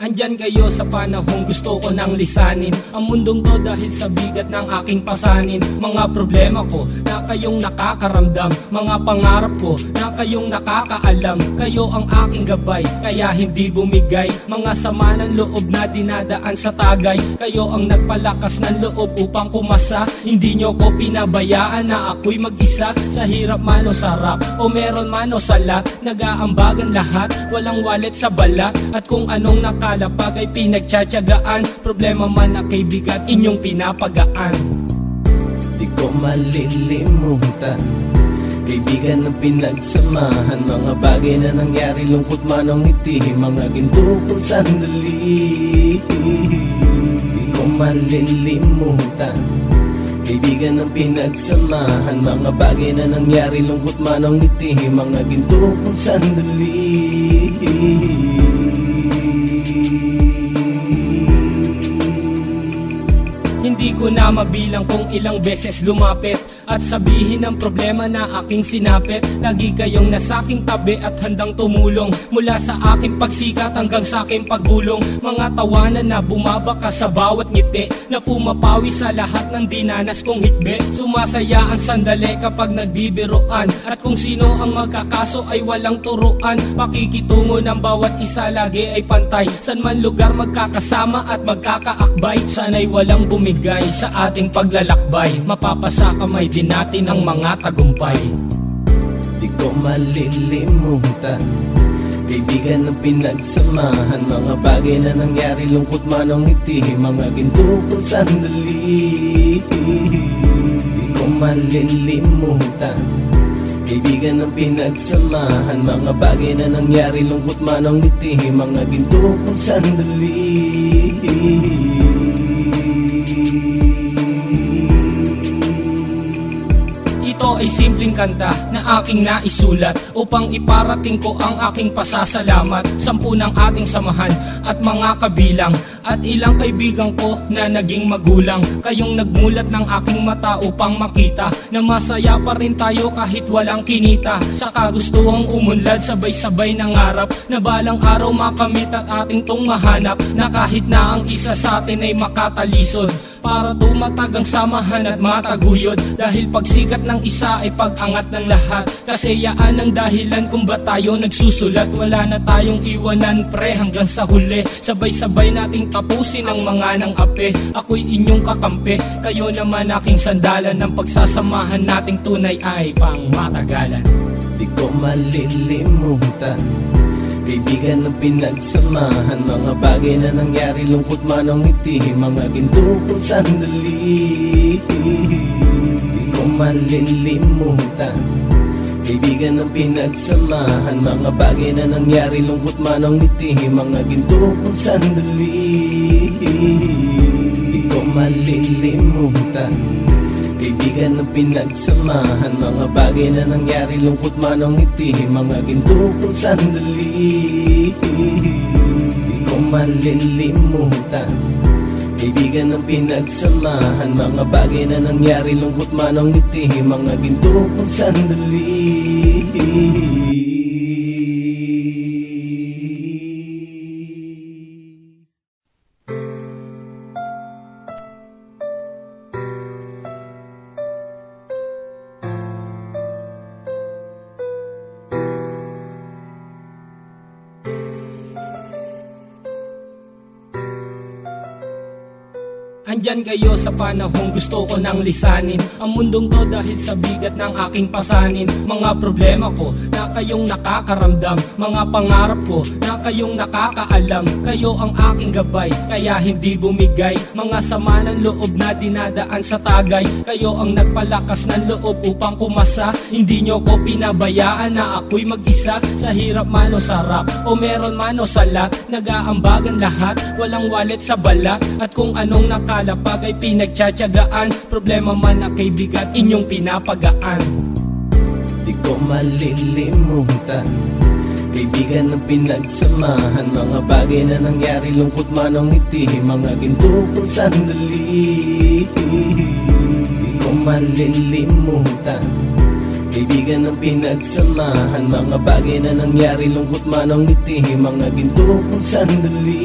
Andyan kayo sa panahong gusto ko nang lisanin ang mundong to dahil sa bigat ng aking pasanin. Mga problema ko na kayong nakakaramdam, mga pangarap ko na kayong nakakaalam. Kayo ang aking gabay, kaya hindi bumigay. Mga sama ng loob na dinadaan sa tagay, kayo ang nagpalakas ng loob upang kumasa. Hindi nyo ko pinabayaan na ako'y mag-isa. Sa hirap man o sarap, o meron man o salat, nag-aambagan lahat, walang wallet sa balat. At kung anong nakalapag ay pinagtsatsagaan, problema man na kaibigan, inyong pinapagaan. Di ko malilimutan, kaibigan ng pinagsamahan, mga bagay na nangyari, lungkot man o ngiti, mga ginto kong sandali. Di ko malilimutan, kaibigan ng pinagsamahan, mga bagay na nangyari, lungkot man o ngiti, mga ginto kong sandali. Hindi ko na mabilang kung ilang beses lumapit at sabihin ang problema na aking sinapit. Lagi kayong nasa aking tabi at handang tumulong, mula sa aking pagsikat hanggang sa aking paggulong. Mga tawanan na bumabaka sa bawat ngiti, na pumapawi sa lahat ng dinanas kong hitbe. Sumasaya ang sandali kapag nagbibiroan, at kung sino ang magkakaso ay walang turuan. Pakikitungo ng bawat isa lagi ay pantay, san man lugar magkakasama at magkakaakbay. Sana'y walang bumigay sa ating paglalakbay, mapapasa kamay din natin ang mga tagumpay. Di ko malilimutan, kaibigan ng pinagsamahan, mga bagay na nangyari, lungkot man o ngiti, mga ginto kong sandali. Di ko malilimutan, kaibigan ng pinagsamahan, mga bagay na nangyari, lungkot man o ngiti, mga ginto kong sandali. Ito ay simpleng kanta na aking naisulat upang iparating ko ang aking pasasalamat. 10 ng ating samahan at mga kabilang, at ilang kaibigan ko na naging magulang. Kayong nagmulat ng aking mata upang makita na masaya pa rin tayo kahit walang kinita. Sa kagustuhang umunlad, sabay-sabay nangarap na balang araw makamit at ating tong mahanap, na kahit na ang isa sa atin ay makatalisod, para tumatag ang samahan at mataguyod. Dahil pagsikat ng isa ay pag-angat ng lahat, kasi yaan ang dahilan kung ba't tayo nagsusulat. Wala na tayong iwanan pre hanggang sa huli, sabay-sabay nating tapusin ang mga nang ape. Ako'y inyong kakampi, kayo naman aking sandalan, ng pagsasamahan nating tunay ay pang matagalan. Di ko malilimutan, kaibigan ng pinagsamahan, mga bagay na nangyari, lungkot man o ngiti, mga ginto kong sandali. Di ko malilimutan, kaibigan ng pinagsamahan, mga bagay na nangyari, lungkot man o ngiti, mga ginto kong sandali. Di ko malilimutan, kaibigan ng pinagsamahan, mga bagay na nangyari, lungkot man o ngiti, mga ginto kong sandali. Di ko malilimutan, kaibigan ng pinagsamahan, mga bagay na nangyari, lungkot man o ngiti, mga ginto kong sandali. Andyan kayo sa panahong gusto ko nang lisanin ang mundong to dahil sa bigat ng aking pasanin. Mga problema ko na kayong nakakaramdam, mga pangarap ko na kayong nakakaalam. Kayo ang aking gabay, kaya hindi bumigay. Mga sama ng loob na dinadaan sa tagay, kayo ang nagpalakas ng loob upang kumasa. Hindi nyo ko pinabayaan na ako'y mag-isa. Sa hirap man o sarap, o meron man o salat, nag-aambagan lahat, walang wallet sa balat. At kung anong nakalapag ay pinagtsatsagaan, problema man na kaibigan, inyong pinapagaan. Di ko malilimutan, kaibigan ng pinagsamahan, mga bagay na nangyari, lungkot man o ngiti, mga ginto kong sandali. Di ko malilimutan, kaibigan ng pinagsamahan, mga bagay na nangyari, lungkot man ang ngiti, mga ginto kong sandali.